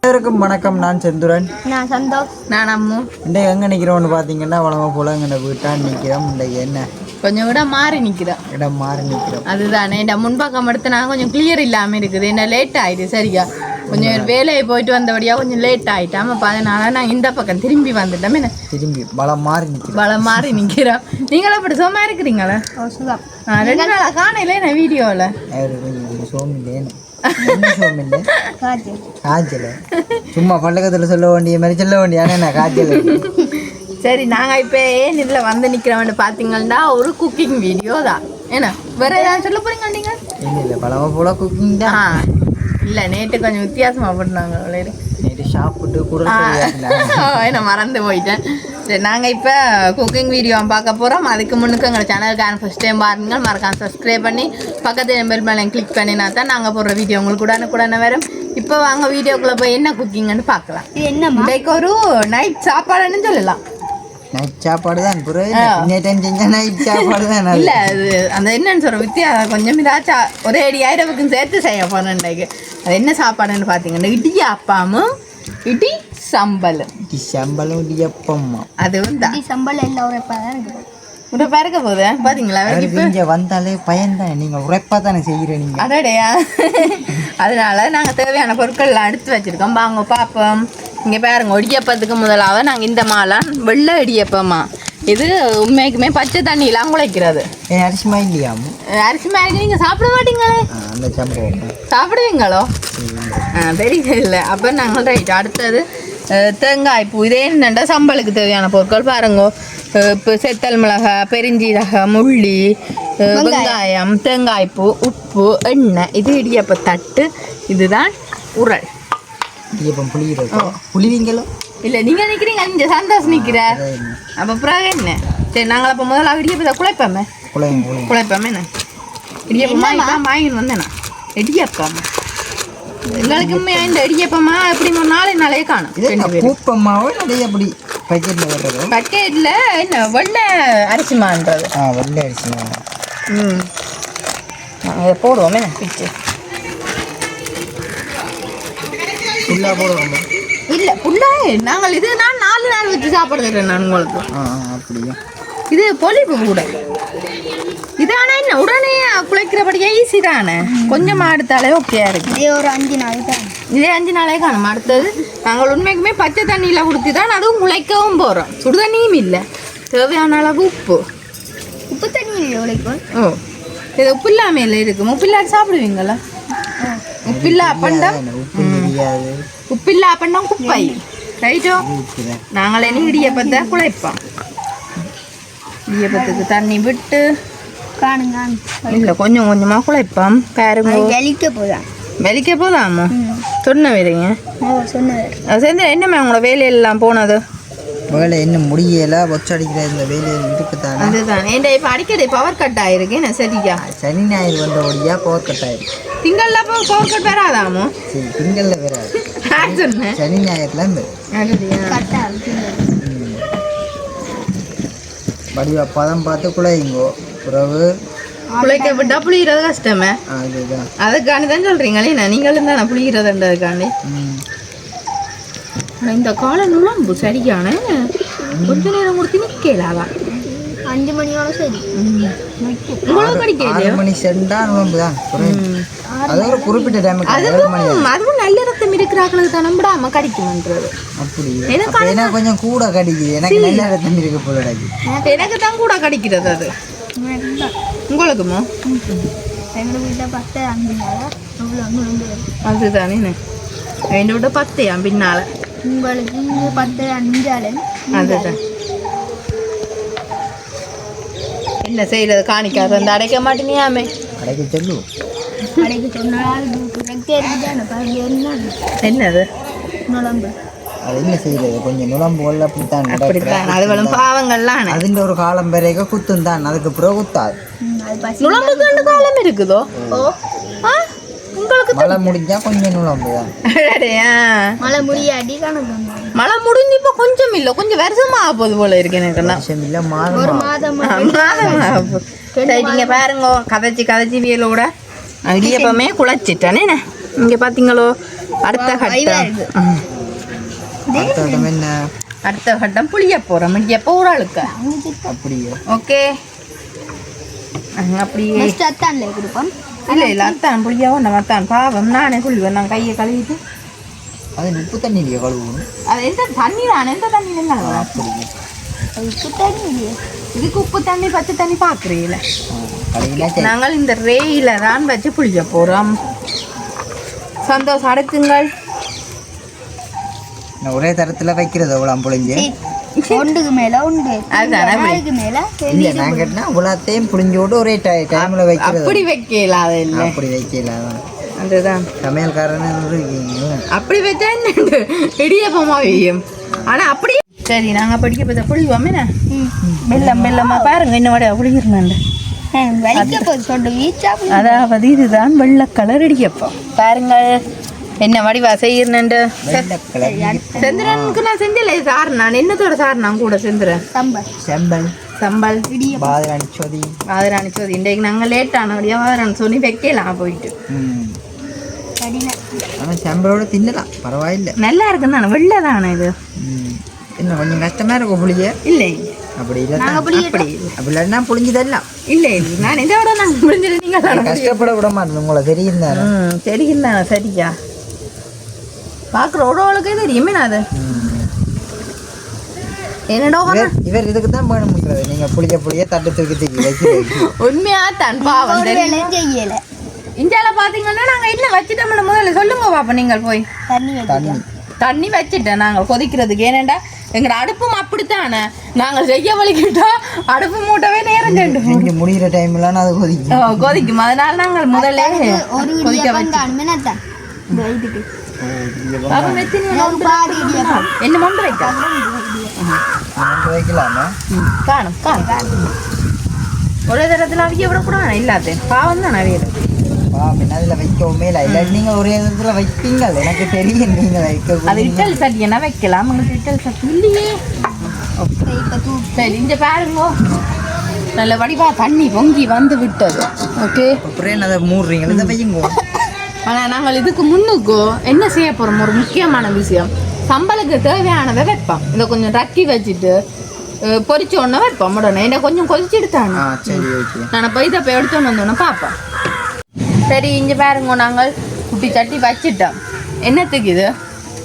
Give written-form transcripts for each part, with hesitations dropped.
எல்லாருக்கும் வணக்கம். நான் செந்துரன். நான் சந்தோஷ். நான் அம்மு. இன்றைக்கு எங்கே நிற்கிறோம்னு பார்த்தீங்கன்னா வளமை போல் எங்கள் வீட்டான் நிற்கிறோம். இன்றைக்கு என்ன கொஞ்சம் இடம் மாறி நிற்கிறோம். இடம் மாறி நிற்கிறோம். அதுதானே இந்த முன்பக்கம் எடுத்து நான் கொஞ்சம் கிளியர் இல்லாமல் இருக்குது. என்ன லேட் ஆகிடுது. சரியா கொஞ்சம் வேலையை போயிட்டு வந்தபடியாக கொஞ்சம் லேட் ஆகிட்டோம். அப்போ அதனால நான் இந்த பக்கம் திரும்பி வந்துட்டோம். என்ன திரும்பி வளம் மாறி நிற்கிறோம். வளம் மாறி நிற்கிறோம். நீங்களும் அப்படி சும்மா இருக்கிறீங்களா? ரெண்டு நாளாக காணையில என்ன வீடியோவில் சோமில்லேன்னு காய்ச்சல் சும்மா பல்லக்கத்தில் சொல்ல வேண்டிய மாதிரி சொல்ல வேண்டிய காய்ச்சல். சரி, நாங்கள் இப்போ ஏன் இதில் வந்து நிற்கிறோம்னு பார்த்தீங்கன்னா ஒரு குக்கிங் வீடியோ தான். ஏன்னா வேற ஏதாவது சொல்ல போறீங்க நீங்கள்? இல்லை பழமை போல குக்கிங் தான். இல்லை, நேற்று கொஞ்சம் வித்தியாசமாக பண்ணாங்க. நேற்று சாப்பிட்டு கூட என்ன மறந்து போயிட்டேன். சரி, நாங்கள் இப்போ குக்கிங் வீடியோ பார்க்க போகிறோம். அதுக்கு முன்னுக்கு எங்கள் சேனலுக்கான ஃபஸ்ட் டைம் பாருங்க, மறக்காம சப்ஸ்கிரைப் பண்ணி பக்கத்து பெல் மேலே கிளிக் பண்ணினா தான் நாங்கள் போடுற வீடியோ உங்களுக்கு உடனே வரும். இப்போ வாங்க வீடியோக்குள்ளே போய் என்ன குக்கிங்னு பார்க்கலாம். என்ன இன்றைக்கு ஒரு நைட் சாப்பாடுன்னு சொல்லலாம். நைட் சாப்பாடு தான். நைட் சாப்பாடு தான். இல்லை, அது அந்த என்னன்னு சொல்கிற வித்தியாசம் கொஞ்சம் இதாச்சும் ஒரே அடி ஆயிரவுக்கும் சேர்த்து செய்ய போகிறேன் இன்றைக்கு. அது என்ன சாப்பாடுன்னு பார்த்தீங்கன்னா இடியாப்பமும் இடி சம்பலும். இடியப்பம்மா அதுவும் தான். சம்பளம் எல்லாம் உரைப்பா இருக்க போகுது. பார்த்தீங்களா? இங்கே வந்தாலே பயன்தான். நீங்கள் உரைப்பா தானே செய்கிறீங்க. அடடையா. அதனால நாங்கள் தேவையான பொருட்கள்லாம் எடுத்து வச்சுருக்கோம். வாங்க பார்ப்போம். இங்கே பாருங்க, இடியப்பத்துக்கு முதலாவது நாங்கள் இந்த மாலாம் வெள்ளை இடியப்பமா. இது உண்மைக்குமே பச்சை தண்ணியெலாம் குழைக்கிறது. அரிசி மாதிரி இல்லையாமோ? அரிசி மாதிரி நீங்கள் சாப்பிட மாட்டீங்களே? அந்த சம்பவம் சாப்பிடுவீங்களோ? தெரியல. அப்போ நாங்கள் ரைட். அடுத்தது தேங்காய் பூ. இதே என்னண்டா சம்பளுக்கு தேவையான பொருட்கள் பாருங்க. இப்போ செத்தல் மிளகாய், பெருஞ்சீரகம், முள்ளி, வெங்காயம், தேங்காய்ப்பூ, உப்பு, எண்ணெய். இது இடியப்ப தட்டு. இதுதான் உரல். இடியப்பம் புளிகிறது. புளிவீங்களோ? இல்லை, நீங்கள் நிற்கிறீங்க, இந்த சந்தோஷம் நிற்கிறார். அப்போ பிறகு என்ன? சரி, நாங்கள் அப்போ முதல்ல இடியப்பத்தை குழைப்போமே. குழைப்போமே என்ன இடியப்பமா வாங்கின்னு வந்தேண்ணா. இடியப்பம் எங்களுக்குமே இந்த இடியப்பமா எப்படி ஒரு நாளையே காணும். அப்படி பக்கெட்டில் என்ன வெள்ளை அரிசி மான்றது. வெள்ளை அரிசி மா. நாங்கள் இதை போடுவோமே பிச்சு. ஃபுல்லாக போடுவோம். இல்லை, ஃபுல்லாக நாங்கள் இது நான் 4 நாள் வச்சு சாப்பிடுறேன் நான் உங்களுக்கு. அப்படியா? இது பொலிப்பு கூட. இது ஆனால் என்ன உடனே குழைக்கிறபடியே ஈஸி தானே. கொஞ்சமாக எடுத்தாலே ஓகேயா இருக்கு. இதே ஒரு 5 நாள் தான். இதே 5 நாளே காணும். அடுத்தது நாங்கள் உண்மைக்குமே பச்சை தண்ணியில் கொடுத்து தான் அதுவும் குழைக்கவும் போகிறோம். சுடு தண்ணியும் இல்லை. தேவையான அளவு உப்பு. உப்பு தண்ணி இல்லை உழைக்கும். இது உப்பு இல்லாமல் இருக்குது. உப்பு இல்லாத சாப்பிடுவீங்களா? உப்பில்லா அப்பண்டம். உப்பில்லா அப்பண்டம் குப்பை. ரைட்டோ? நாங்களே இடியப்பத்தை குழைப்போம். இடியப்பத்துக்கு தண்ணி விட்டு காணுங்க. இல்லை, கொஞ்சம் கொஞ்சமாக குழைப்போம். பாருங்க, வெளிக்க போதாமா? சொன்ன வேலைங்க சேர்ந்து என்னம்மா உங்களோட வேலையெல்லாம் போனது? வேலை இன்னும் முடியலை. ஒச்சடிக்கிற இந்த வேலையில் இருக்குதானே. அதுதான். ஏன்டா இப்போ அடிக்கடி பவர் கட் ஆகிருக்கு. என்ன சரியா? சனி ஞாயிறு வந்தபடியாக பவர் கட் ஆகிருக்கு. திங்கள்ல பவர் கட் வராதாமோ? சரி, திங்களில் வராது. சொன்னேன் சனி ஞாயிறுலாம் வடிவா பதம் பார்த்து குழையுங்கோ. பிறகு குழைக்க விட்டா புளிகிறது கஷ்டமே. அதுதான். அதுக்காண்டி தான் சொல்கிறீங்களே. நீங்களும் தானே புளிகிறதுன்றதுக்காண்டி. இந்த காலை நுழம்பு சரியான கொஞ்ச நேரம் கொடுத்து நிற்கலாவா? 5 மணியோட சரி. உங்களுக்கு கிடைக்கலையோ? 6 மணி செண்டா நுழம்பு தான். அது ஒரு குறிப்பிட்ட டைமுக்கு. அதுவும் நல்ல ரத்தம் இருக்கிறாங்களுக்கு தான் நம்பிடாம கிடைக்கும்ன்றது. அப்படி எனக்கு கொஞ்சம் கூட கிடைக்குது. எனக்கு நல்ல ரத்தம் இருக்க போல கிடைக்குது. எனக்கு தான் கூட கிடைக்கிறது. அது உங்களுக்குமோ? எங்களை வீட்டை 10 5 நாள் அதுதானே. என்னை விட 10 பின்னால. உங்களுக்கு 10 5 அதுதான். என்ன செய்யறது? காணிக்காது வந்து அடைக்க மாட்டேனியாமே. அடைக்க சொல்லு. அடைக்க சொன்னால் என்னது நுழம்பு? அது என்ன செய்யறது? கொஞ்சம் நுழம்பு அப்படித்தான். அது பாவங்கள்லாம் அதுன்ற ஒரு காலம் வரைக்கும் குத்தும் தான். அதுக்கு பிறகு குத்தாது. நுழம்புக்கு காலம் இருக்குதோ? உங்களுக்கு மழை முடிஞ்சா கொஞ்சம் நுழம்பு தான். மழை முடியாடி கணக்கு. மழை முடிஞ்சு இப்போ கொஞ்சம் இல்லை, கொஞ்சம் வருஷமா ஆக போகுது போல இருக்கு. எனக்குன்னா ஒரு மாதம் சரிங்க. பாருங்க, கதைச்சி வியலோட இடியப்பமே குழைச்சிட்டானே. இங்கே பார்த்தீங்களோ அடுத்த கட்டம் அடுத்த கட்டம் என்ன? அடுத்த கட்டம் புளிய போகிறோம் முடியப்போ ஒரு ஆளுக்கு அப்படியே ஓகே அப்படியே ஃபர்ஸ்ட் அத்தான்ல கொடுப்போம். இல்லை இல்லை அத்தான் புளியாவோ நம்ம அத்தான் பாவம் நானே குளிவேன் நான் கையை கழுவிட்டு அது உப்பு தண்ணியிலேயே கழுவணும். அது எந்த தண்ணி நான் எந்த தண்ணி இருந்தாலும் அப்படியே உப்பு தண்ணி இல்லையே. இதுக்கு உப்பு தண்ணி பச்சை தண்ணி பார்க்குறீங்கள கழுவினா சரி. நாங்கள் இந்த ரேயில தான் வச்சு புளிக்க போகிறோம். சந்தோஷம் அடுக்குங்கள். நான் ஒரே தரத்தில் வைக்கிறது அவ்வளோ புளிஞ்சு ஒன்றுக்கு மேல ஒன்று அதுதானே அப்படி. அதுக்கு மேல இல்லை நான் கேட்டேன்னா உலகத்தையும் புளிஞ்சோடு ஒரே டைமில் வைக்கிறது. அப்படி வைக்கல அது இல்லை அப்படி வைக்கல அதுதான் சமையல்காரன்னு இருக்கீங்க. அப்படி வச்சா என்ன இடியப்பமா வையும் ஆனால் அப்படி சரி நாங்கள் படிக்க பார்த்தா புளிவோம் என்ன மெல்லம் மெல்லமா பாருங்க இன்னோட புளிக்கிறேன். வைக்க போது சொட்டு வீச்சா அதாவது இதுதான் வெள்ளை கலர் இடியப்பம் பாருங்கள் என்ன வடிவா செய்யணுண்டு. செந்திரனுக்கு நான் செஞ்சல சார் நான் என்னத்தோட சார் நான் கூட செந்துறேன் சம்பல் செம்பல் சம்பல் பாதராணி சொதி வாதிராணி சோதி இன்றைக்கு நாங்கள் லேட்டானபடியாக வாதிராணி சொல்லி வைக்கலாம் போயிட்டு ஆனால் செம்பலோட தின்னலாம் பரவாயில்லை நல்லா இருக்குன்னு தானே வெள்ளை தானே இது என்ன கொஞ்சம் கஷ்டமாக இருக்கும் புளிய இல்லை அப்படி இல்லை அப்படி அப்படி இல்லைன்னா புளிஞ்சதெல்லாம் இல்லை இல்லை நான் இதை விட நாங்கள் முடிஞ்சிட்டு நீங்கள் கஷ்டப்பட விட மாட்டேன் உங்களை தெரியும் தானே. தெரியும் தானே சரியா பார்க்குற உடவுகளுக்கே தெரியுமே நான் அது என்னடோ இவர் இதுக்கு தான் வேணும் முடிக்கிறது. நீங்கள் புளிய தட்டு தூக்கி தூக்கி வைக்க உண்மையா தான் பாவம் தெரியும். செய்யல இந்தியால பாத்தீங்கன்னா நாங்க என்ன வச்சுட்டோம்ல முதல்ல சொல்லுங்க பாப்பா நீங்கள் போய் தண்ணி தண்ணி தண்ணி வச்சுட்டேன் நாங்கள் கொதிக்கிறதுக்கு ஏனேண்டா எங்களோட அடுப்பும் அப்படித்தானே நாங்கள் செய்ய வலிக்கிட்டா அடுப்பு மூட்டவே நேரம் சென்று செஞ்சு முடிகிற டைம்லாம் அது கொதிக்கும் கொதிக்கும் அதனால நாங்கள் முதல்ல ஒரு கொதிக்க வச்சு காணுமெனத்தான் இதுக்கு என்ன மொண்டு வைக்க வைக்கலாமா? காணும் காணும் ஒரே தரத்தில் அவிக்க விடக்கூடாது இல்லாத பாவம் தான் அவியது அதில் வைக்கவுமே இல்லை இல்லை நீங்கள் ஒரே இடத்துல வைப்பீங்க எனக்கு தெரியும் நீங்கள் வைக்க அது இட்டல் சட்டி என்ன வைக்கலாம் உங்களுக்கு இட்டல் சட்டி இல்லையே சரி இந்த பாருங்கோ நல்ல வடிவா தண்ணி பொங்கி வந்து விட்டது ஓகே அப்புறம் அதை மூடுறீங்க இதை வையுங்க. ஆனால் நாங்கள் இதுக்கு முன்னுக்கோ என்ன செய்ய போகிறோம் ஒரு முக்கியமான விஷயம் சம்பளுக்கு தேவையானதை வைப்போம் இதை கொஞ்சம் ரக்கி வச்சுட்டு பொரிச்ச உடனே வைப்போம் உடனே என்ன கொஞ்சம் கொதிச்சு எடுத்தாங்க சரி ஓகே நான் போய் இதை போய் எடுத்துன்னு வந்தோன்னே பார்ப்போம். சரி இங்கே பாருங்க நாங்கள் குட்டி சட்டி வச்சுட்டோம் என்னத்துக்கு இது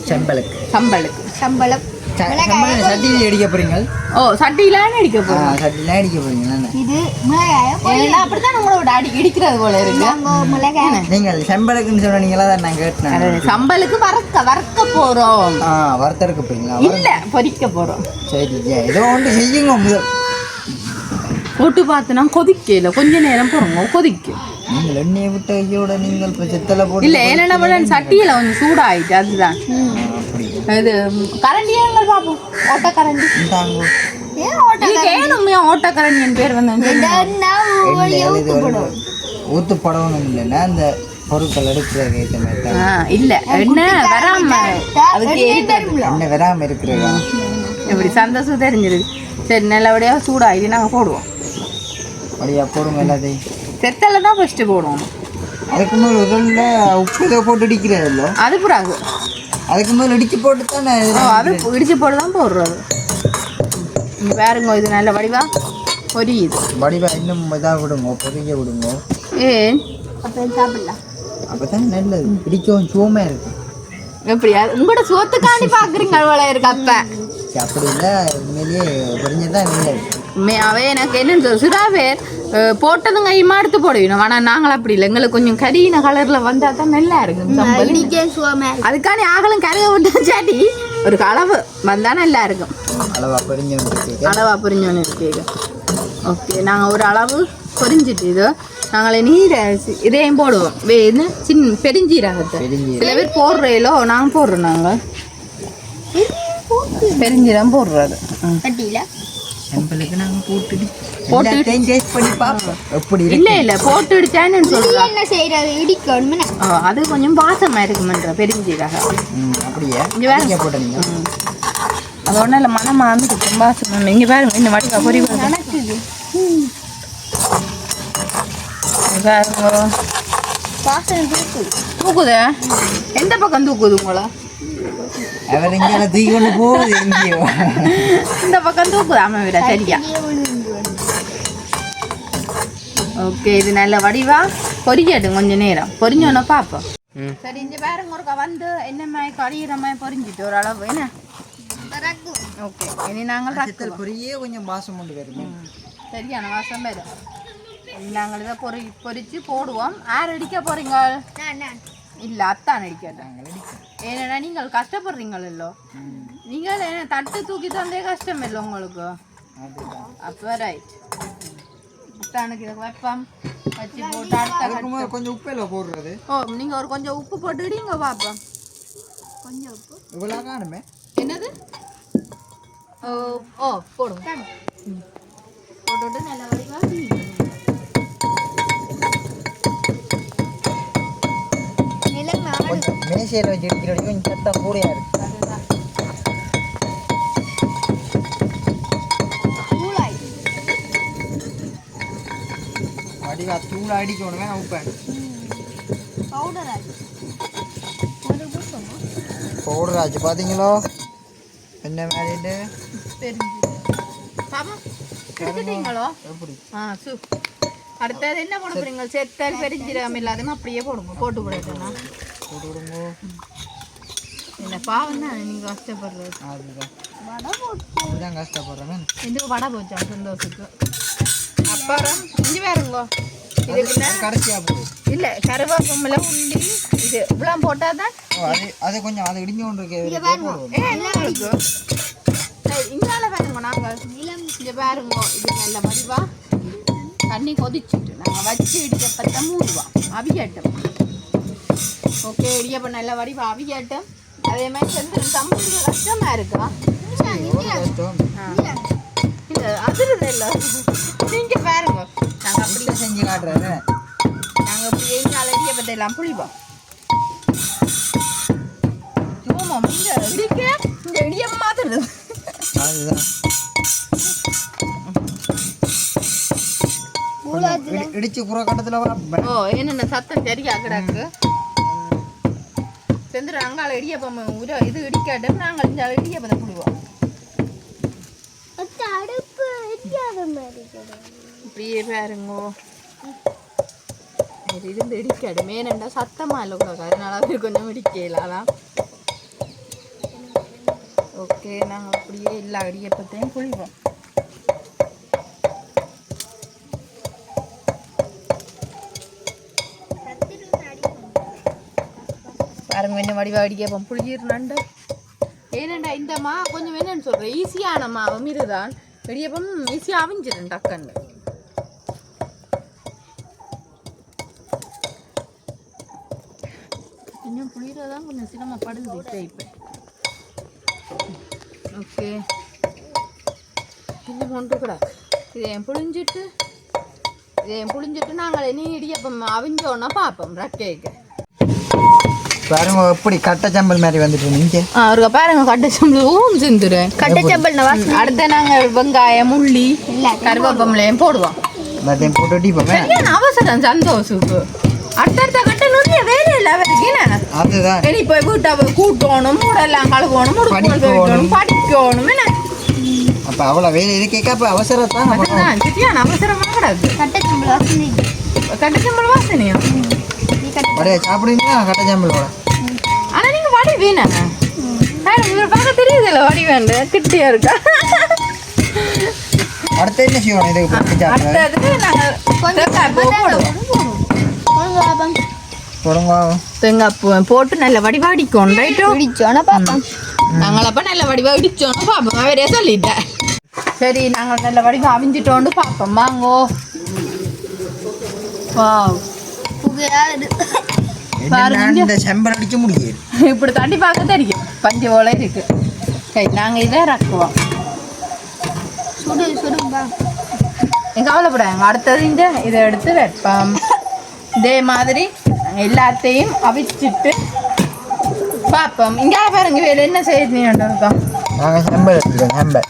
செம்பலுக்கு சம்பளுக்கு சம்பளம் சட்டியில் அடிக்க போறீங்க. ஓ சட்டியிலான்னு அடிக்க போகிறோம் சட்டிலாம் அடிக்க போறீங்க. இது மிளகாய ஏன்னா அப்படித்தான் உங்களோட இடிக்கிறது போல இருக்கு மிளகாய் நீங்கள் செம்பலுக்குன்னு சொன்னீங்களா தான் நான் கேட்டேன். சம்பளுக்கு வறுக்க போகிறோம் வறுத்தெடுக்க போறீங்களா? இல்லை பொரிக்க போகிறோம். சரி ஏதோ ஒன்று செய்யுங்க முதல். போட்டு பார்த்தோன்னா கொதிக்கல கொஞ்ச நேரம் போகிறோங்க கொதிக்கும். நீங்கள் எண்ணெயை விட்டு ஐயோட நீங்கள் இப்போ செத்தலை போட்டு இல்லை என்னென்ன சட்டியில் கொஞ்சம் சூடாயிட்டு அதுதான் அப்படி இது கரண்டியே பார்ப்போம் ஓட்ட கரண்டி தாங்க இதுக்கு ஏனுமே ஓட்ட கரண்டி என் பேர் வந்து ஊத்து படவணும் இல்லைன்னா அந்த பொருட்கள் எடுக்கிறது ஏற்ற மாதிரி தான். இல்லை என்ன வராம அதுக்கு எண்ணெய் வராமல் இருக்கிறதா எப்படி சந்தோஷம் தெரிஞ்சிருக்கு. சரி நல்லபடியாக சூடாகி நாங்கள் போடுவோம் அப்படியா போடுங்க எல்லாத்தையும். செத்தல தான் ஃபஸ்ட்டு போடுவோம். அதுக்கு மேலே உடல்ல உப்பு இதை போட்டு இடிக்கிறது இல்லை அது பிறகு அதுக்கு மேலே இடிச்சு போட்டு தானே அது இடிச்சு போட்டு தான் போடுறது. இங்கே பாருங்க இது நல்ல வடிவா பொரியுது வடிவா இன்னும் இதாக விடுங்க பொறிக்க விடுங்க. ஏன் அப்போ சாப்பிடலாம் அப்போ தான் நல்லது பிடிக்கவும் சுவமாக இருக்கு. எப்படியா உங்களோட சோத்துக்காண்டி பார்க்குறீங்க அவ்வளோ இருக்கு அப்போ அப்படி இல்லை உண்மையிலேயே பொறிஞ்சதான் நல்லது. அவை எனக்கு என்னன்னு சிறா பேர் போட்டதும் கையுமா எடுத்து போடுவீங்க ஆனால் நாங்கள் அப்படி இல்லை எங்களுக்கு கொஞ்சம் கரியின கலரில் வந்தால் தான் நல்லா இருக்கும் சம்பல். அதுக்காண்டி ஆகலும் கரையை விட்டு சாட்டி ஒரு அளவு வந்தால் நல்லா இருக்கும். அளவா பொரிஞ்சோன்னு இருக்கு. ஓகே நாங்கள் ஒரு அளவு பொரிஞ்சிட்டு இது நாங்கள் நீரை இதையும் போடுவோம் என்ன சின்ன பெருஞ்சீரகத்தை சில பேர் போடுறீங்களோ நாங்கள் போடுறோம் நாங்கள் பெருஞ்சீரகம் போடுறது இல்ல போட்டு இடிச்சான்னு சொல்றேன். என்ன செய்யறது இடிக்கணும் அது கொஞ்சம் வாசமா இருக்குமன்ற பெருஞ்சீரகம் அது ஒன்றும் இல்லை மனமா வந்து வாசம் இங்கே பாருங்க இந்த வடிவா பொறி பாருங்க வாசனை தூக்குது. தூக்குதே எந்த பக்கம் தூக்குது உங்களை அவர் இங்கே தூக்கி கொண்டு போகுது எங்கேயோ. இந்த பக்கம் தூக்குது அம்மா விட சரியா கீழே விழுந்து வருது. ஓகே இது நல்ல வடிவா பொரிக்கட்டும் கொஞ்ச நேரம் பொரிஞ்சோன்னா பார்ப்போம் சரி இந்த பேருங்க ஒருக்கா வந்து என்னம்மா கறியிற மாதிரி பொரிஞ்சிட்டு ஒரு அளவு என்ன பறக்கும். ஓகே இனி நாங்கள் ரத்தல் பொரியே கொஞ்சம் வாசம் கொண்டு வருது. சரியான வாசம் வரும் நாங்கள் இதை பொரிச்சு போடுவோம் யார் அடிக்க போறீங்க நான். இல்லை அத்தான் அடிக்கட்டாங்க ஏன்னா நீங்கள் கஷ்டப்படுறீங்களோ நீங்கள் என்ன தட்டு தூக்கி தந்தே கஷ்டம் இல்லை உங்களுக்கு அப்போ ரைட் அத்தானுக்கு இதை வைப்போம் வச்சு போட்டு அடுத்த கொஞ்சம் உப்பையில போடுறது. ஓ நீங்கள் ஒரு கொஞ்சம் உப்பு போட்டுக்கிட்டீங்க பார்ப்போம் கொஞ்சம் உப்பு. இவ்வளோ காணுமே. என்னது ஓ போடுங்க போட்டுவிட்டு நல்ல வடிவா நிலம் நாடு. கொஞ்சம் மேசையில் வச்சு எடுக்கிற வரைக்கும் கொஞ்சம் சத்தம் கூடையா இருக்கு. தூளாய். வடிவா தூள் அடிக்கணுமே உப்பை பவுடர் ஆகி. ஒரு புத்தமா? பவுடர் ஆச்சு பார்த்தீங்களோ என்ன மாதிரிட்டு எடுத்துட்டீங்களோ எப்படி அடுத்தது என்ன போட போறீங்க செத்தல் பெரிஞ்சிடாம இல்லாதமா அப்படியே போடுங்க போட்டு போடுறதுன்னா போட்டு விடுங்க. என்ன பாவம் தான் நீங்க கஷ்டப்படுறது அதுதான் வடை போட்டு. இதுதான் கஷ்டப்படுறேன். இதுக்கு வடை போச்சா சந்தோஷத்துக்கு அப்புறம் இஞ்சி வேறுங்கோ இதுக்கு கடைசியாக போகுது. இல்லை கருவேப்பமில்ல உள்ளி இது இவ்வளோ போட்டால் தான் அது கொஞ்சம் அதை இடிஞ்சு கொண்டு இங்க பாருங்க. இங்கால பாருங்க நாங்கள் நிலம் இங்கே பாருங்க இது நல்ல வடிவா தண்ணி கொதிச்சுட்டு நாங்கள் வச்சு இடிக்கப்பட்ட மூடுவோம் அவியட்டும் ஓகே இடியப்ப நல்ல வடிவா அவியட்டும் அதே மாதிரி செஞ்சு தம்புக்கு கஷ்டமாக இருக்கா இல்லை அதிருது இல்லை நீங்கள் பாருங்க நாங்கள் அப்படி செஞ்சு காட்டுறாரு. நாங்கள் இப்படி எங்கால இடியப்பத்தை எல்லாம் புளிப்போம் ஆமாம் இந்த இடிக்க இந்த இடியம் மாத்துறது அதுதான் இடிச்சு புற கட்டத்தில் ஓ என்னென்ன சத்தம் சரியா கிடக்கு செந்துரு அங்கால இடியப்பம் இது இடிக்காட்டும் நாங்கள் இந்த இடியப்பத்தை புளிவோம் அடுப்பு எரியாத மாதிரி இப்படியே பாருங்கோ இருந்து இடிக்காடும் ஏனெண்டா சத்தமா இல்லை கூட அதனால அது கொஞ்சம் இடிக்கல அதான் ஓகே நாங்கள் அப்படியே எல்லா இடியப்பத்தையும் புளிவோம் பாருங்க என்ன வடிவா இடியப்பம் புளியிருந்தாண்டு ஏனண்டா இந்த மா கொஞ்சம் என்னன்னு சொல்கிறேன் ஈஸியான மாவு மீதுதான் இடியப்பம் ஈஸியாக அவிஞ்சிடும் டக்குன்னு இன்னும் புளியறதான் கொஞ்சம் சிரமப்படுது இப்போ ஓகே இன்னும் ஒன்று கூட இதையும் புளிஞ்சிட்டு நாங்கள் இனி இடியப்பம் அவிஞ்சோன்னா பார்ப்போம் ரக்கேக்கு பாருங்க எப்படி கட்டச்சம்பல் மாதிரி வந்துட்டு நீங்க அவருக்கு பாருங்க கட்டச்சம்பல் ஊம் செஞ்சுருவேன் கட்டச்சம்பல் அடுத்த நாங்கள் வெங்காயம் உள்ளி கருவேப்பம்லையும் போடுவோம் எல்லாத்தையும் போட்டு அடிப்போமே. சரியான அவசரம் சந்தோஷுக்கு அடுத்தடுத்த கட்ட நிறைய வேலை இல்லை அவருக்கு என்ன அதுதான் இனி போய் வீட்டை கூட்டணும் மூடெல்லாம் கழுவணும் முடிக்கணும் படிக்கணும் என்ன அப்போ அவ்வளோ வேலை இது கேட்க அப்போ அவசரத்தான் அதுதான் சரியான அவசரமாக கிடக்கு கட்டச்சம்பல் வாசனை. கட்டச்சம்பல் வாசனையா வரைய சாப்பிடுங்க கட்டச்சம்பல் போட. ஆனால் நீங்கள் வடி வேணாங்க இவர் பார்க்க தெரியுதுல்ல வடி வேண்டு கிட்டியா இருக்கா அடுத்து என்ன செய்யணும் இதுக்கு அடுத்தது நாங்கள் தேங்காய் பூ போடுவோம் தொடங்க தேங்காய் பூ போட்டு நல்ல வடிவா அடிக்கணும் ரைட்டோ பிடிச்சோன்னா பார்ப்போம். நாங்கள் அப்போ நல்ல வடிவா இடிச்சோன்னு பார்ப்போம் அவரே சொல்லிட்டேன் சரி நாங்கள் நல்ல வடிவா அவிஞ்சிட்டோன்னு பார்ப்போம் வாங்கோ வா புகையாது. இந்த செம்பல் அடிக்க முடியாது. இப்படி தண்ணி பார்க்க தெரியும் பஞ்சு போல இருக்கு சரி நாங்கள் இதை ரக்குவோம் சுடு சுடும்பா. கவலைப்படாங்க அடுத்தது இந்த இதை எடுத்து வைப்போம் இதே மாதிரி நாங்கள் எல்லாத்தையும் அவிச்சிட்டு பார்ப்போம் இங்கே பாருங்க வேலை என்ன செய்யணும் இருக்கோம் நாங்கள் செம்பல் எடுத்துக்கோம் செம்பல்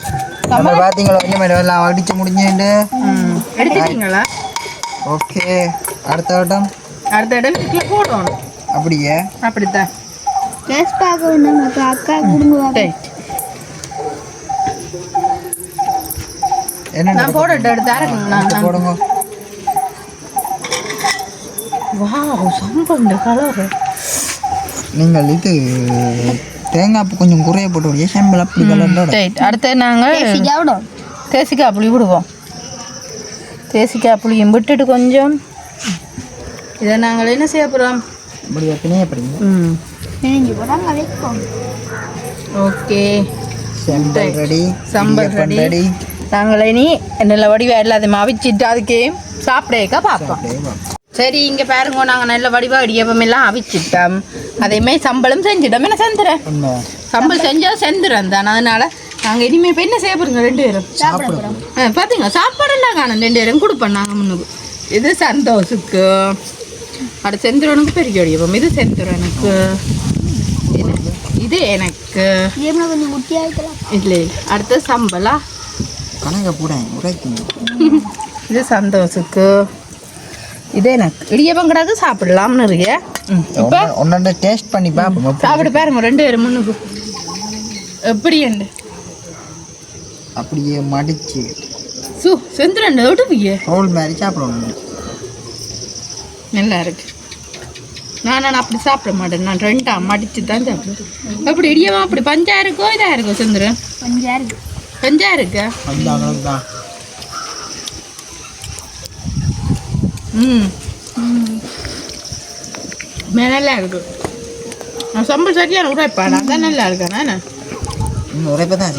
செம்பல் பார்த்தீங்களா இந்த மாதிரி எல்லாம் அடித்து முடிஞ்சுட்டு எடுத்துட்டீங்களா ஓகே அடுத்த வட்டம் அடுத்த இடம் வீட்டில் போடணும். அப்படியே அப்படித்தான். டேஸ்ட் பார்க்க வேண்டாம் அக்கா கொடுங்க. ரைட். என்ன நான் போடட்டு எடுத்து அரைக்கணும். போடுங்க. வாவ், சம்பந்த கலரு. நீங்கள் இது தேங்காய் பூ கொஞ்சம் குறைய போட்டு விடிய சாம்பல் அப்படி கலர். ரைட். அடுத்து நாங்கள் விடும் தேசிக்காய் புளி விடுவோம். தேசிக்காய் புளியும் விட்டுட்டு கொஞ்சம் இதை நாங்கள் என்ன செய்ய போகிறோம்? அப்படி வைக்கணும் எப்படிங்க? பிணைஞ்சு போடாமல் வைப்போம். ஓகே, சாம்பல் ரெடி, சம்பல் ரெடி. நாங்கள் இனி நல்ல வடிவாக எல்லாத்தையும் அவிச்சிட்டு அதுக்கே சாப்பிடேக்கா பார்ப்போம். சரி, இங்கே பாருங்க, நாங்கள் நல்ல வடிவாக இடியப்பம் எல்லாம் அவிச்சிட்டோம். அதேமாதிரி சம்பளம் செஞ்சிட்டோம். என்ன செந்துறேன் சம்பல் செஞ்சால் செந்துறேன் தான். அதனால நாங்கள் இனிமேல் இப்போ என்ன செய்ய போகிறோங்க? 2 பேரும் பார்த்தீங்களா, சாப்பாடுலாம் காணும். 2 பேரும் கொடுப்போம் நாங்கள் முன்னுக்கு. இது சந்தோஷுக்கு, அது செந்துறனுக்கு பெரிய இடியப்பம். இது செந்துறனுக்கு, இது எனக்கு. கொஞ்சம் குட்டியாக இருக்கலாம். இல்லை, அடுத்து சம்பளா கணக்க போட உரைக்குங்க. இது சந்தோஷுக்கு, இது எனக்கு. இடியப்பம் கிடக்கு சாப்பிடலாம்னு இருக்கு. இப்போ ஒன்னொன்று டேஸ்ட் பண்ணி பார்ப்போம். சாப்பிட்டு பாருங்க 2 பேரும் முன்னுக்கு எப்படி உண்டு. அப்படியே மடிச்சு செந்துரண்டு விட்டுப்பிய ரோல் மாதிரி சாப்பிடணும். நல்லா இருக்கு. நான் அப்படி சாப்பிட மாட்டேன். நான் 2ஆ மடிச்சு தான் சாப்பிடுவேன். அப்படி இடியப்பம் அப்படி பஞ்சா இருக்கோ இதாக இருக்கோ? செந்துரன் பஞ்சா இருக்கா? தான் நல்லா இருக்கு. நான் சம்பள் சரியான உரைப்பாடு அதான் நல்லா இருக்கேன். நான் உரைப்பை தான்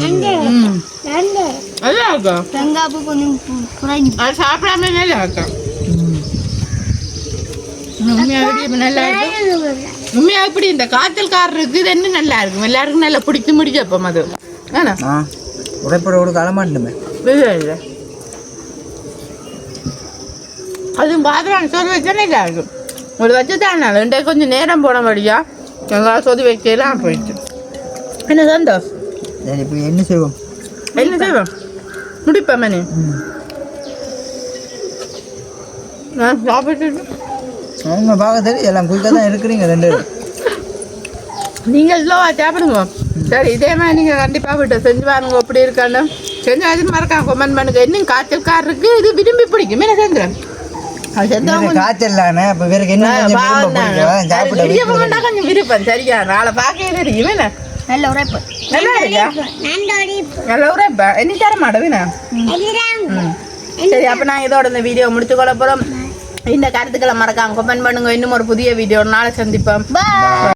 நல்லா இருக்கா? தேங்காய் பூ கொஞ்சம் குறைஞ்சி அது சாப்பிடாம நல்லா இருக்கா? உண்மையாக இடியப்பம் நல்லா இருக்கு. உண்மையாக இப்படி இந்த காய்ச்சல் காரருக்கு இது என்ன நல்லா இருக்கும். எல்லாருக்கும் நல்லா பிடிச்சி முடிச்சப்பம் அது. ஆனா உரைப்பட ஒரு களமாட்டுமே இல்லை, அதுவும் பாத்திரம் சொதி வச்சா நல்லா இருக்கும். ஒரு வச்சு தான் நல்லா கொஞ்சம் நேரம் போன வழியா எங்களால் சொதி வைக்கலாம் போயிடுச்சு. என்ன சந்தோஷம். சரி, இப்போ என்ன செய்வோம்? என்ன செய்வோம்? முடிப்பேன் மணி. நான் சாப்பிட்டு அவங்க பார்க்க தெரியும் எல்லாம் குயிக்காக தான் இருக்கிறீங்க 2 பேரும். நீங்கள் ஸ்லோவாக சாப்பிடுங்க. சரி, இதே மாதிரி நீங்கள் கண்டிப்பாக விட்டு செஞ்சு பாருங்க எப்படி இருக்கான்னு. செஞ்சு அது மறக்காம கமெண்ட் பண்ணுங்க. இன்னும் காய்ச்சல்காரருக்கு இது விரும்பி பிடிக்கும். என்ன செஞ்சுறேன் அது செஞ்சவங்க காய்ச்சல் அப்போ வேற என்ன கொஞ்சம் விருப்பம். சரியா, நாளை பார்க்க தெரியும். என்ன நல்ல உரைப்பு நல்லா இருக்கா? நல்ல உரைப்பா என்ன தர மாட்டேன். சரி, அப்போ நான் இதோட இந்த வீடியோ முடிச்சு கொள்ள போகிறோம். இந்த கருத்துக்களை மறக்காம கமெண்ட் பண்ணுங்க. இன்னும் ஒரு புதிய வீடியோ நாளை சந்திப்போம்.